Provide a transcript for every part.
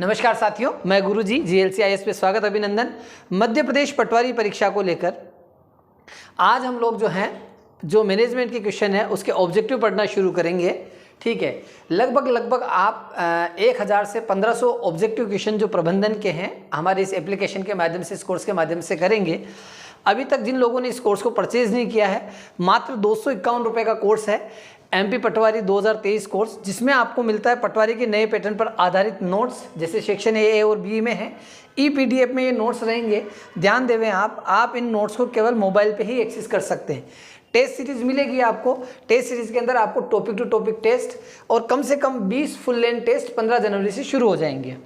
नमस्कार साथियों, मैं गुरुजी GLCIS पे स्वागत अभिनंदन। मध्य प्रदेश पटवारी परीक्षा को लेकर आज हम लोग जो मैनेजमेंट के क्वेश्चन है उसके ऑब्जेक्टिव पढ़ना शुरू करेंगे। ठीक है, लगभग आप 1000 से 1500 ऑब्जेक्टिव क्वेश्चन जो प्रबंधन के हैं हमारे इस एप्लीकेशन के माध्यम से, इस कोर्स के माध्यम से करेंगे। अभी तक जिन लोगों ने इस कोर्स को परचेज नहीं किया है, मात्र 251 रुपये का कोर्स है MP पटवारी 2023 कोर्स, जिसमें आपको मिलता है पटवारी के नए पैटर्न पर आधारित नोट्स, जैसे सेक्शन ए और बी में है। PDF में ये नोट्स रहेंगे। ध्यान देवें आप इन नोट्स को केवल मोबाइल पे ही एक्सेस कर सकते हैं। टेस्ट सीरीज मिलेगी आपको। टेस्ट सीरीज के अंदर आपको टॉपिक टू टॉपिक टेस्ट और कम से कम 20 फुल लेंथ टेस्ट 15 जनवरी से शुरू हो जाएंगे।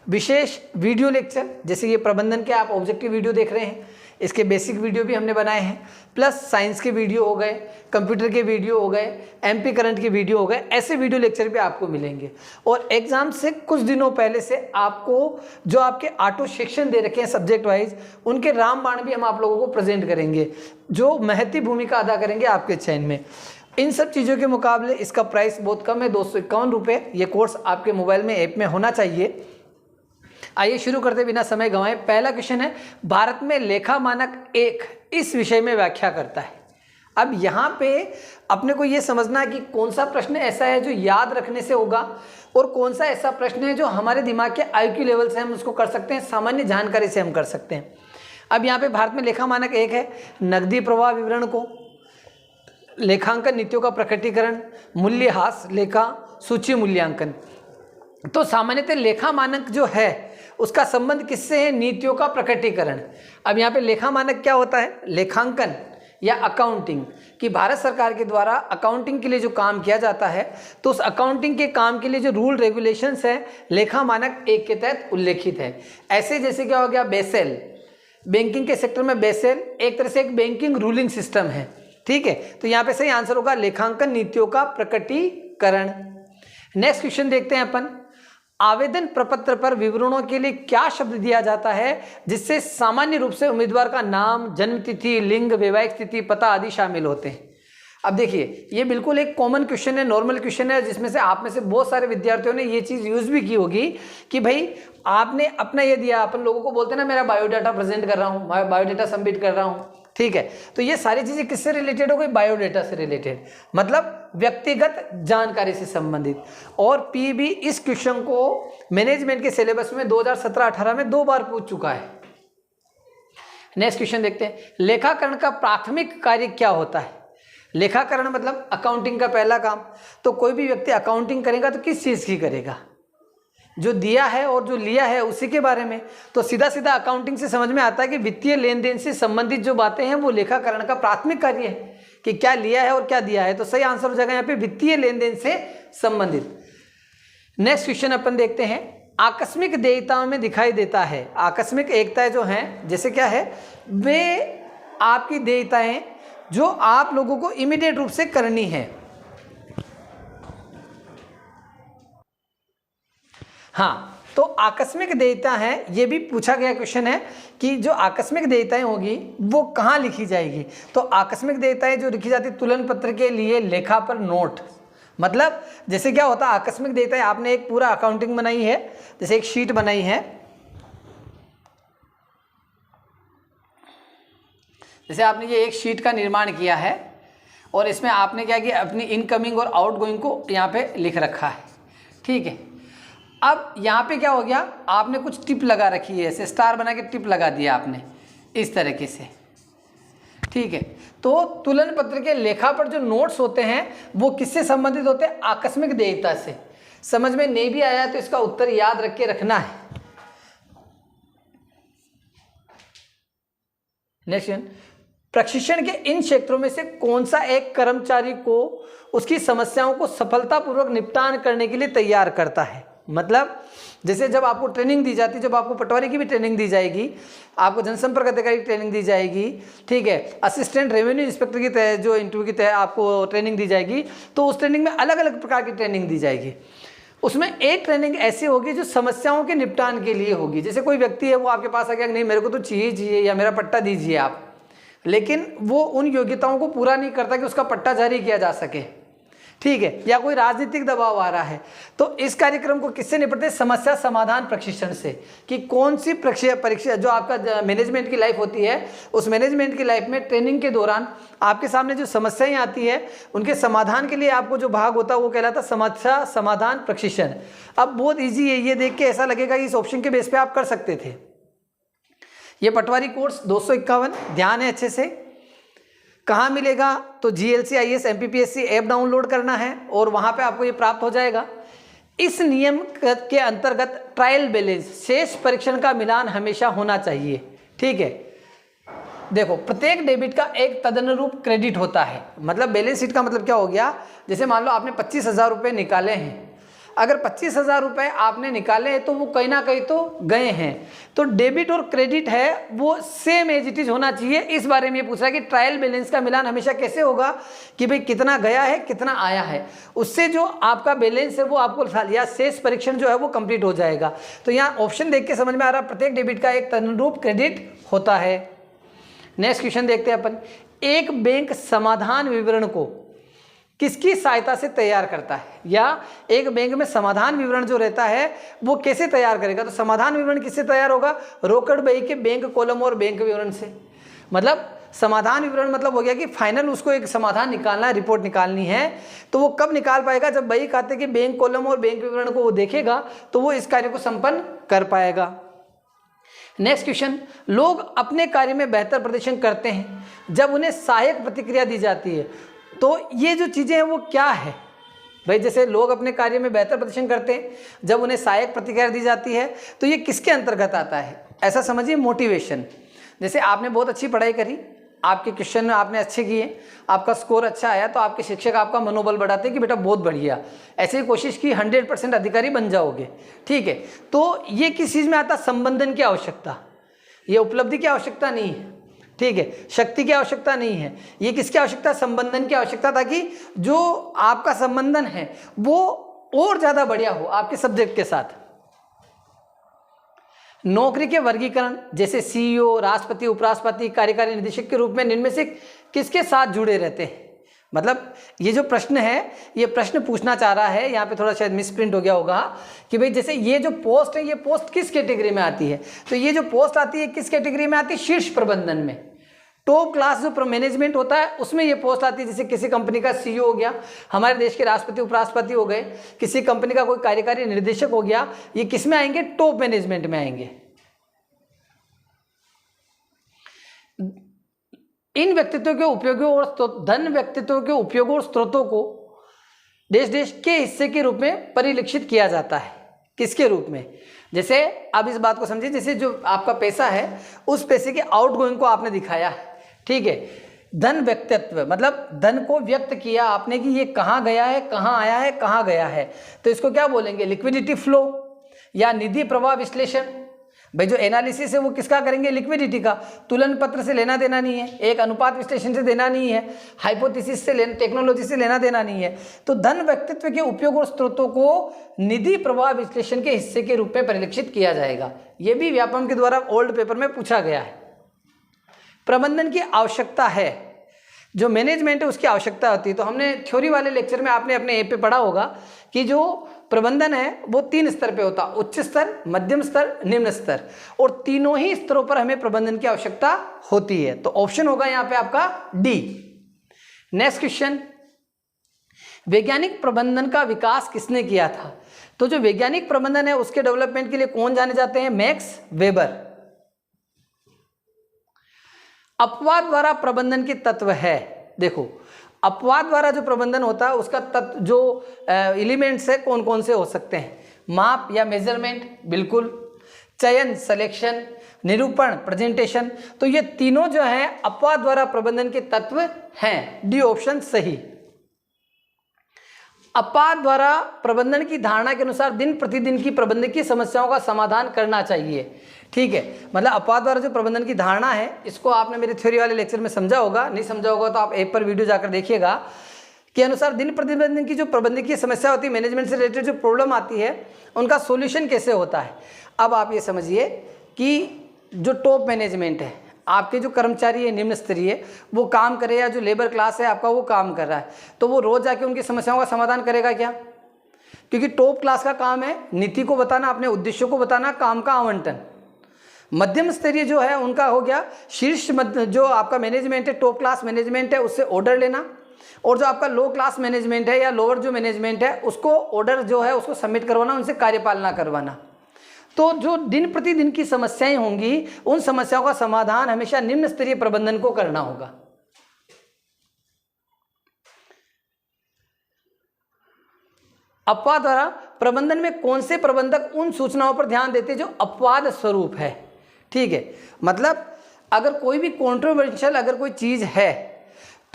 विशेष वीडियो लेक्चर, जैसे ये प्रबंधन के आप ऑब्जेक्टिव वीडियो देख रहे हैं, इसके बेसिक वीडियो भी हमने बनाए हैं, प्लस साइंस के वीडियो हो गए, कंप्यूटर के वीडियो हो गए, MP करंट के वीडियो हो गए, ऐसे वीडियो लेक्चर भी आपको मिलेंगे। और एग्जाम से कुछ दिनों पहले से आपको जो आपके ऑटो सेक्शन दे रखे हैं सब्जेक्ट वाइज, उनके रामबाण भी हम आप लोगों को प्रेजेंट करेंगे, जो महती भूमिका अदा करेंगे आपके चयन में। इन सब चीज़ों के मुकाबले इसका प्राइस बहुत कम है, 251 रुपये। ये कोर्स आपके मोबाइल में ऐप में होना चाहिए। आइए शुरू करते बिना समय गंवाए। पहला क्वेश्चन है, भारत में लेखा मानक 1 इस विषय में व्याख्या करता है। अब यहाँ पे अपने को ये समझना है कि कौन सा प्रश्न ऐसा है जो याद रखने से होगा और कौन सा ऐसा प्रश्न है जो हमारे दिमाग के IQ लेवल से हम उसको कर सकते हैं, सामान्य जानकारी से हम कर सकते हैं। अब यहाँ पे भारत में लेखा मानक 1 है, नकदी प्रवाह विवरण को, लेखांकन नीतियों का प्रकटीकरण, मूल्यह्रास लेखा, सूची मूल्यांकन। तो सामान्यतः लेखा मानक जो है उसका संबंध किससे है? नीतियों का प्रकटीकरण। अब यहाँ पे लेखा मानक क्या होता है? लेखांकन या अकाउंटिंग, कि भारत सरकार के द्वारा अकाउंटिंग के लिए जो काम किया जाता है, तो उस अकाउंटिंग के काम के लिए जो रूल रेगुलेशंस है लेखा मानक 1 के तहत उल्लेखित है। ऐसे जैसे क्या हो गया, बेसेल, बैंकिंग के सेक्टर में बेसेल एक तरह से एक बैंकिंग रूलिंग सिस्टम है। ठीक है, तो यहाँ पे सही आंसर होगा लेखांकन नीतियों का प्रकटीकरण। नेक्स्ट क्वेश्चन देखते हैं अपन, आवेदन प्रपत्र पर विवरणों के लिए क्या शब्द दिया जाता है जिससे सामान्य रूप से उम्मीदवार का नाम, जन्म तिथि, लिंग, वैवाहिक स्थिति, पता आदि शामिल होते हैं। अब देखिए, ये बिल्कुल एक कॉमन क्वेश्चन है, नॉर्मल क्वेश्चन है, जिसमें से आप में से बहुत सारे विद्यार्थियों ने ये चीज़ यूज़ भी की होगी कि भाई आपने अपना ये दिया, अपन लोगों को बोलते हैं ना मेरा बायोडाटा प्रेजेंट कर रहा हूँ, बायोडाटा सबमिट कर रहा हूँ। ठीक है, तो ये सारी चीज़ें किससे रिलेटेड हो गई? बायोडाटा से रिलेटेड, मतलब व्यक्तिगत जानकारी से संबंधित। और PB इस क्वेश्चन को मैनेजमेंट के सिलेबस में 2017-18 में 2 बार पूछ चुका है। नेक्स्ट क्वेश्चन देखते हैं, लेखाकरण का प्राथमिक कार्य क्या होता है? लेखाकरण मतलब अकाउंटिंग का पहला काम। तो कोई भी व्यक्ति अकाउंटिंग करेगा तो किस चीज़ की करेगा? जो दिया है और जो लिया है उसी के बारे में। तो सीधा सीधा अकाउंटिंग से समझ में आता है कि वित्तीय लेन देन से संबंधित जो बातें हैं वो लेखाकरण का प्राथमिक कार्य है, कि क्या लिया है और क्या दिया है। तो सही आंसर हो जाएगा यहाँ पे वित्तीय लेन देन से संबंधित। नेक्स्ट क्वेश्चन अपन देखते हैं, आकस्मिक देयताओं में दिखाई देता है। आकस्मिक एकताएं जो हैं, जैसे क्या है, वे आपकी देयताएं जो आप लोगों को इमीडिएट रूप से करनी है। हाँ, तो आकस्मिक देयता है, ये भी पूछा गया क्वेश्चन है कि जो आकस्मिक देयताएं होगी वो कहाँ लिखी जाएगी। तो आकस्मिक देयताएं जो लिखी जाती तुलन पत्र के लिए लेखा पर नोट, मतलब जैसे क्या होता है आकस्मिक देयताएं, आपने एक पूरा अकाउंटिंग बनाई है, जैसे एक शीट बनाई है, जैसे आपने ये एक शीट का निर्माण किया है और इसमें आपने क्या किया, अपनी इनकमिंग और आउटगोइंग को यहाँ पे लिख रखा है। ठीक है, अब यहाँ पे क्या हो गया, आपने कुछ टिप लगा रखी है, ऐसे स्टार बना के टिप लगा दिया आपने इस तरीके से। ठीक है, तो तुलन पत्र के लेखा पर जो नोट्स होते हैं वो किससे संबंधित होते हैं? आकस्मिक देयता से। समझ में नहीं भी आया तो इसका उत्तर याद रख के रखना है। नेक्स्ट, प्रशिक्षण के इन क्षेत्रों में से कौन सा एक कर्मचारी को उसकी समस्याओं को सफलतापूर्वक निपटान करने के लिए तैयार करता है? मतलब जैसे जब आपको ट्रेनिंग दी जाती है, जब आपको पटवारी की भी ट्रेनिंग दी जाएगी, आपको जनसंपर्क अधिकारी की ट्रेनिंग दी जाएगी, ठीक है, असिस्टेंट रेवेन्यू इंस्पेक्टर की तय जो इंटरव्यू की तय आपको ट्रेनिंग दी जाएगी, तो उस ट्रेनिंग में अलग अलग प्रकार की ट्रेनिंग दी जाएगी। उसमें एक ट्रेनिंग ऐसी होगी जो समस्याओं के निपटान के लिए होगी। जैसे कोई व्यक्ति है वो आपके पास आ गया, नहीं मेरे को तो चाहिए या मेरा पट्टा दीजिए आप, लेकिन वो उन योग्यताओं को पूरा नहीं करता कि उसका पट्टा जारी किया जा सके। ठीक है, या कोई राजनीतिक दबाव आ रहा है, तो इस कार्यक्रम को किससे निपटते हैं? समस्या समाधान प्रशिक्षण से। कि कौन सी परीक्षा जो आपका मैनेजमेंट की लाइफ होती है, उस मैनेजमेंट की लाइफ में ट्रेनिंग के दौरान आपके सामने जो समस्याएं आती है उनके समाधान के लिए आपको जो भाग होता है वो कहलाता है समस्या समाधान प्रशिक्षण। अब बहुत ईजी है, ये देख के ऐसा लगेगा कि इस ऑप्शन के बेस पे आप कर सकते थे। ये पटवारी कोर्स 251, ध्यान है अच्छे से। कहाँ मिलेगा? तो GLC IAS MPPSC app download करना है और वहाँ पे आपको ये प्राप्त हो जाएगा। इस नियम के अंतर्गत ट्रायल बैलेंस शेष परीक्षण का मिलान हमेशा होना चाहिए। ठीक है, देखो प्रत्येक डेबिट का एक तदनुरूप क्रेडिट होता है। मतलब बैलेंस शीट का मतलब क्या हो गया? जैसे मान लो आपने 25,000 रुपये निकाले हैं, अगर 25,000 रुपये आपने निकाले हैं तो वो कहीं ना कहीं तो गए हैं, तो डेबिट और क्रेडिट है वो सेम एज इट इज होना चाहिए। इस बारे में ये पूछ रहा है कि ट्रायल बैलेंस का मिलान हमेशा कैसे होगा? कि भाई कितना गया है कितना आया है, उससे जो आपका बैलेंस है वो आपको या शेष परीक्षण जो है वो कंप्लीट हो जाएगा। तो यहाँ ऑप्शन देख के समझ में आ रहा है प्रत्येक डेबिट का एक तदनुरूप क्रेडिट होता है। नेक्स्ट क्वेश्चन देखते हैं अपन। एक बैंक समाधान विवरण को किसकी सहायता से तैयार करता है? या एक बैंक में समाधान विवरण जो रहता है वो कैसे तैयार करेगा? तो समाधान विवरण किससे तैयार होगा? रोकड़ बही के बैंक कॉलम और बैंक विवरण से। मतलब समाधान विवरण मतलब हो गया कि फाइनल उसको एक समाधान निकालना है, रिपोर्ट निकालनी है, तो वो कब निकाल पाएगा? जब बही खाते के बैंक कॉलम और बैंक विवरण को वो देखेगा तो वो इस कार्य को संपन्न कर पाएगा। Next question. लोग अपने कार्य में बेहतर प्रदर्शन करते हैं जब उन्हें सहायक प्रतिक्रिया दी जाती है। तो ये जो चीज़ें हैं वो क्या है भाई? जैसे लोग अपने कार्य में बेहतर प्रदर्शन करते हैं जब उन्हें सहायक प्रतिक्रिया दी जाती है, तो ये किसके अंतर्गत आता है? ऐसा समझिए मोटिवेशन। जैसे आपने बहुत अच्छी पढ़ाई करी, आपके क्वेश्चन आपने अच्छे किए, आपका स्कोर अच्छा आया, तो आपके शिक्षक आपका मनोबल बढ़ाते हैं कि बेटा बहुत बढ़िया, ऐसे ही कोशिश की 100% अधिकारी बन जाओगे। ठीक है, तो ये किस चीज़ में आता? संबंधन की आवश्यकता। ये उपलब्धि की आवश्यकता नहीं है, ठीक है, शक्ति की आवश्यकता नहीं है, ये किसकी आवश्यकता? संबंधन की आवश्यकता, ताकि जो आपका संबंधन है वो और ज़्यादा बढ़िया हो आपके सब्जेक्ट के साथ। नौकरी के वर्गीकरण जैसे CEO, राष्ट्रपति, उपराष्ट्रपति, कार्यकारी निदेशक के रूप में इनमें से किसके साथ जुड़े रहते हैं? मतलब ये जो प्रश्न है, ये प्रश्न पूछना चाह रहा है, यहाँ पे थोड़ा शायद मिसप्रिंट हो गया होगा कि भाई जैसे ये जो पोस्ट है, ये पोस्ट किस कैटेगरी में आती है? तो ये जो पोस्ट आती है किस कैटेगरी में आती है? शीर्ष प्रबंधन में, टॉप क्लास जो मैनेजमेंट होता है उसमें ये पोस्ट आती है। जैसे किसी कंपनी का CEO हो गया, हमारे देश के राष्ट्रपति उपराष्ट्रपति हो गए, किसी कंपनी का कोई कार्यकारी निर्देशक हो गया, ये किस में आएंगे? टॉप मैनेजमेंट में आएंगे। इन व्यक्तित्वों के उपयोगों और धन व्यक्तित्वों के उपयोगों और स्रोतों को देश के हिस्से के रूप में परिलक्षित किया जाता है। किसके रूप में? जैसे आप इस बात को समझिए, जैसे जो आपका पैसा है उस पैसे के आउटगोइंग को आपने दिखाया है। ठीक है, धन व्यक्तित्व मतलब धन को व्यक्त किया आपने कि ये कहाँ गया है, कहाँ आया है, कहाँ गया है, तो इसको क्या बोलेंगे? लिक्विडिटी फ्लो या निधि प्रवाह विश्लेषण। भाई जो एनालिसिस है वो किसका करेंगे? लिक्विडिटी का। तुलन पत्र से लेना देना नहीं है, एक अनुपात विश्लेषण से देना नहीं है, हाइपोथेसिस से टेक्नोलॉजी से लेना देना नहीं है। तो धन व्यक्तित्व के उपयोग और स्रोतों को निधि प्रवाह विश्लेषण के हिस्से के रूप में परिलक्षित किया जाएगा। यह भी व्यापम के द्वारा ओल्ड पेपर में पूछा गया है। प्रबंधन की आवश्यकता है, जो मैनेजमेंट है उसकी आवश्यकता होती है। तो हमने थ्योरी वाले लेक्चर में आपने अपने ऐप पे पढ़ा होगा कि जो प्रबंधन है वो 3 स्तर पे होता है, उच्च स्तर, मध्यम स्तर, निम्न स्तर, और तीनों ही स्तरों पर हमें प्रबंधन की आवश्यकता होती है। तो ऑप्शन होगा यहाँ पे आपका डी। Next question. वैज्ञानिक प्रबंधन का विकास किसने किया था? तो जो वैज्ञानिक प्रबंधन है उसके डेवलपमेंट के लिए कौन जाने जाते हैं? Max weber. अपवाद द्वारा प्रबंधन के तत्व है। देखो अपवाद द्वारा जो प्रबंधन होता है उसका तत्व जो एलिमेंट्स है कौन कौन से हो सकते हैं? माप या मेजरमेंट, बिल्कुल, चयन सिलेक्शन, निरूपण प्रेजेंटेशन। तो ये तीनों जो है अपवाद द्वारा प्रबंधन के तत्व हैं। डी ऑप्शन सही। अपवाद द्वारा प्रबंधन की धारणा के अनुसार दिन प्रतिदिन की प्रबंधकीय समस्याओं का समाधान करना चाहिए। ठीक है, मतलब अपवाद द्वारा जो प्रबंधन की धारणा है इसको आपने मेरे थ्योरी वाले लेक्चर में समझा होगा, नहीं समझा होगा तो आप ऐप पर वीडियो जाकर देखिएगा। के अनुसार दिन प्रतिदिन की जो प्रबंधकीय समस्या होती है, मैनेजमेंट से रिलेटेड जो प्रॉब्लम आती है उनका सॉल्यूशन कैसे होता है। अब आप ये समझिए कि जो टॉप मैनेजमेंट है, आपके जो कर्मचारी है निम्न स्तरीय वो काम करे, या जो लेबर क्लास है आपका वो काम कर रहा है, तो वो रोज जाके उनकी समस्याओं का समाधान करेगा क्या? क्योंकि टॉप क्लास का काम है नीति को बताना, अपने उद्देश्यों को बताना, काम का आवंटन। मध्यम स्तरीय जो है उनका हो गया शीर्ष जो आपका मैनेजमेंट है, टॉप क्लास मैनेजमेंट है, उससे ऑर्डर लेना, और जो आपका लो क्लास मैनेजमेंट है या लोअर जो मैनेजमेंट है उसको ऑर्डर जो है उसको सबमिट करवाना, उनसे कार्यपालना करवाना। तो जो दिन प्रतिदिन की समस्याएं होंगी उन समस्याओं का समाधान हमेशा निम्न स्तरीय प्रबंधन को करना होगा। अपवाद द्वारा प्रबंधन में कौन से प्रबंधक उन सूचनाओं पर ध्यान देते जो अपवाद स्वरूप है? ठीक है, मतलब अगर कोई भी कंट्रोवर्शियल अगर कोई चीज है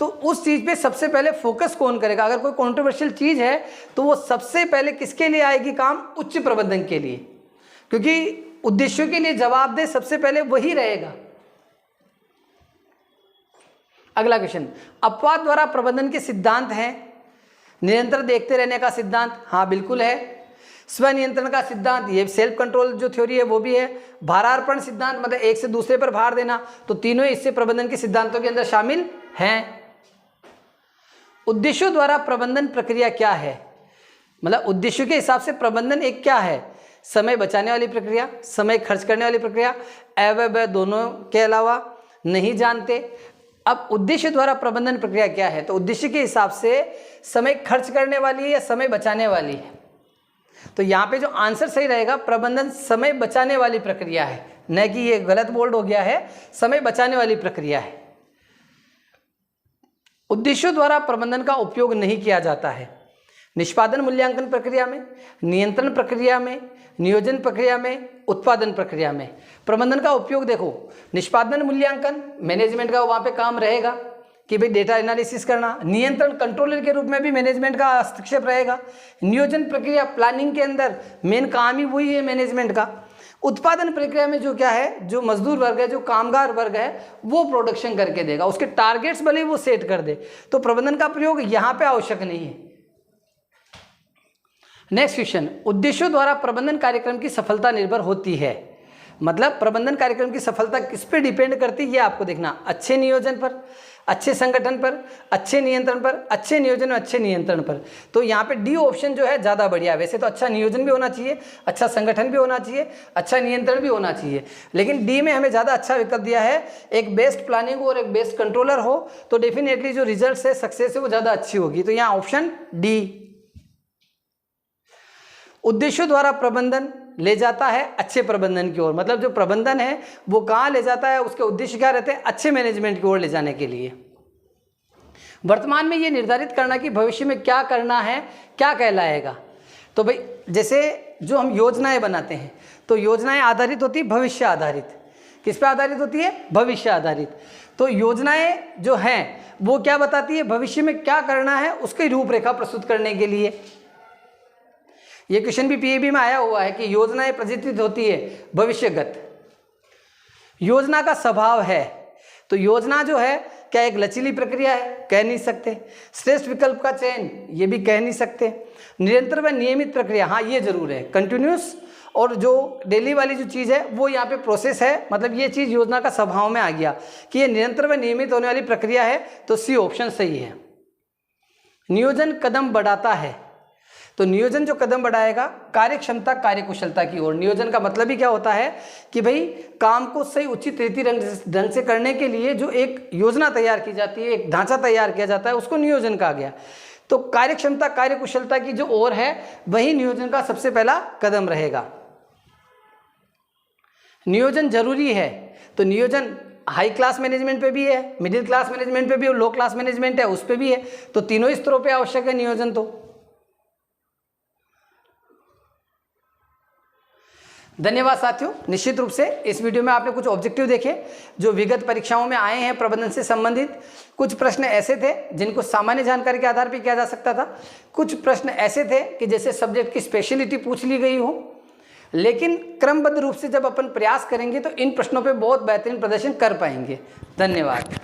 तो उस चीज पे सबसे पहले फोकस कौन करेगा? अगर कोई कंट्रोवर्शियल चीज है तो वो सबसे पहले किसके लिए आएगी काम? उच्च प्रबंधन के लिए, क्योंकि उद्देश्यों के लिए जवाबदेह सबसे पहले वही रहेगा। अगला क्वेश्चन, अपवाद द्वारा प्रबंधन के सिद्धांत हैं। निरंतर देखते रहने का सिद्धांत, हाँ बिल्कुल है। स्वनियंत्रण का सिद्धांत, ये सेल्फ कंट्रोल जो थ्योरी है वो भी है। भारार्पण सिद्धांत मतलब एक से दूसरे पर भार देना, तो तीनों इससे प्रबंधन के सिद्धांतों के अंदर शामिल हैं। उद्देश्यों द्वारा प्रबंधन प्रक्रिया क्या है? मतलब उद्देश्यों के हिसाब से प्रबंधन एक क्या है? समय बचाने वाली प्रक्रिया, समय खर्च करने वाली प्रक्रिया, अव्यय दोनों के अलावा नहीं जानते। अब उद्देश्य द्वारा प्रबंधन प्रक्रिया क्या है? तो उद्देश्य के हिसाब से समय खर्च करने वाली है या समय बचाने वाली है? तो यहाँ पे जो आंसर सही रहेगा, प्रबंधन समय बचाने वाली प्रक्रिया है, न कि ये गलत बोल्ड हो गया है, समय बचाने वाली प्रक्रिया है। उद्देश्यों द्वारा प्रबंधन का उपयोग नहीं किया जाता है निष्पादन मूल्यांकन प्रक्रिया में, नियंत्रण प्रक्रिया में, नियोजन प्रक्रिया में, उत्पादन प्रक्रिया में। प्रबंधन का उपयोग देखो, निष्पादन मूल्यांकन मैनेजमेंट का वहाँ पे काम रहेगा कि भाई डेटा एनालिसिस करना, नियंत्रण कंट्रोलर के रूप में भी मैनेजमेंट का हस्तक्षेप रहेगा, नियोजन प्रक्रिया प्लानिंग के अंदर मेन काम ही वही है मैनेजमेंट का। उत्पादन प्रक्रिया में जो क्या है, जो मजदूर वर्ग है, जो कामगार वर्ग है, वो प्रोडक्शन करके देगा, उसके टारगेट्स भले वो सेट कर दे, तो प्रबंधन का प्रयोग यहाँ पे आवश्यक नहीं है। नेक्स्ट क्वेश्चन, उद्देश्यों द्वारा प्रबंधन कार्यक्रम की सफलता निर्भर होती है। मतलब प्रबंधन कार्यक्रम की सफलता किस पे डिपेंड करती है ये आपको देखना, अच्छे नियोजन पर, अच्छे संगठन पर, अच्छे नियंत्रण पर, अच्छे नियोजन और अच्छे नियंत्रण पर। तो यहाँ पे डी ऑप्शन जो है ज़्यादा बढ़िया है। वैसे तो अच्छा नियोजन भी होना चाहिए, अच्छा संगठन भी होना चाहिए, अच्छा नियंत्रण भी होना चाहिए, लेकिन डी में हमें ज़्यादा अच्छा विकल्प दिया है। एक बेस्ट प्लानिंग हो और एक बेस्ट कंट्रोलर हो तो डेफिनेटली जो रिजल्ट है, सक्सेस है, वो ज़्यादा अच्छी होगी। तो यहाँ ऑप्शन डी। उद्देश्यों द्वारा प्रबंधन ले जाता है अच्छे प्रबंधन की ओर। मतलब जो प्रबंधन है वो कहाँ ले जाता है, उसके उद्देश्य क्या रहते हैं? अच्छे मैनेजमेंट की ओर ले जाने के लिए। वर्तमान में ये निर्धारित करना कि भविष्य में क्या करना है क्या कहलाएगा। तो भाई जैसे जो हम योजनाएं बनाते हैं तो योजनाएं आधारित होती है भविष्य आधारित। किस पे आधारित होती है? भविष्य आधारित। तो योजनाएं जो हैं वो क्या बताती है? भविष्य में क्या करना है उसकी रूपरेखा प्रस्तुत करने के लिए। ये क्वेश्चन भी पीएबी में आया हुआ है कि योजनाएं प्रचित्रित होती है भविष्यगत। योजना का स्वभाव है, तो योजना जो है क्या एक लचीली प्रक्रिया है? कह नहीं सकते। श्रेष्ठ विकल्प का चयन, ये भी कह नहीं सकते। निरंतर व नियमित प्रक्रिया, हाँ ये जरूर है, कंटिन्यूस। और जो डेली वाली जो चीज़ है वो यहाँ पे प्रोसेस है, मतलब ये चीज़ योजना का स्वभाव में आ गया कि ये निरंतर व नियमित होने वाली प्रक्रिया है, तो सी ऑप्शन सही है। नियोजन कदम बढ़ाता है, तो नियोजन जो कदम बढ़ाएगा कार्यक्षमता कार्यकुशलता की ओर। नियोजन का मतलब ही क्या होता है कि भाई काम को सही उचित रीति ढंग से करने के लिए जो एक योजना तैयार की जाती है, एक ढांचा तैयार किया जाता है, उसको नियोजन कहा गया। तो कार्यक्षमता कार्यकुशलता की जो ओर है वही नियोजन का सबसे पहला कदम रहेगा। नियोजन जरूरी है, तो नियोजन हाई क्लास मैनेजमेंट पे भी है, मिडिल क्लास मैनेजमेंट पे भी और लो क्लास मैनेजमेंट है उस पे भी है, तो तीनों स्तरों पे आवश्यक है नियोजन। तो धन्यवाद साथियों। निश्चित रूप से इस वीडियो में आपने कुछ ऑब्जेक्टिव देखे जो विगत परीक्षाओं में आए हैं प्रबंधन से संबंधित। कुछ प्रश्न ऐसे थे जिनको सामान्य जानकारी के आधार पर किया जा सकता था, कुछ प्रश्न ऐसे थे कि जैसे सब्जेक्ट की स्पेशलिटी पूछ ली गई हो, लेकिन क्रमबद्ध रूप से जब अपन प्रयास करेंगे तो इन प्रश्नों पे बहुत बेहतरीन प्रदर्शन कर पाएंगे। धन्यवाद।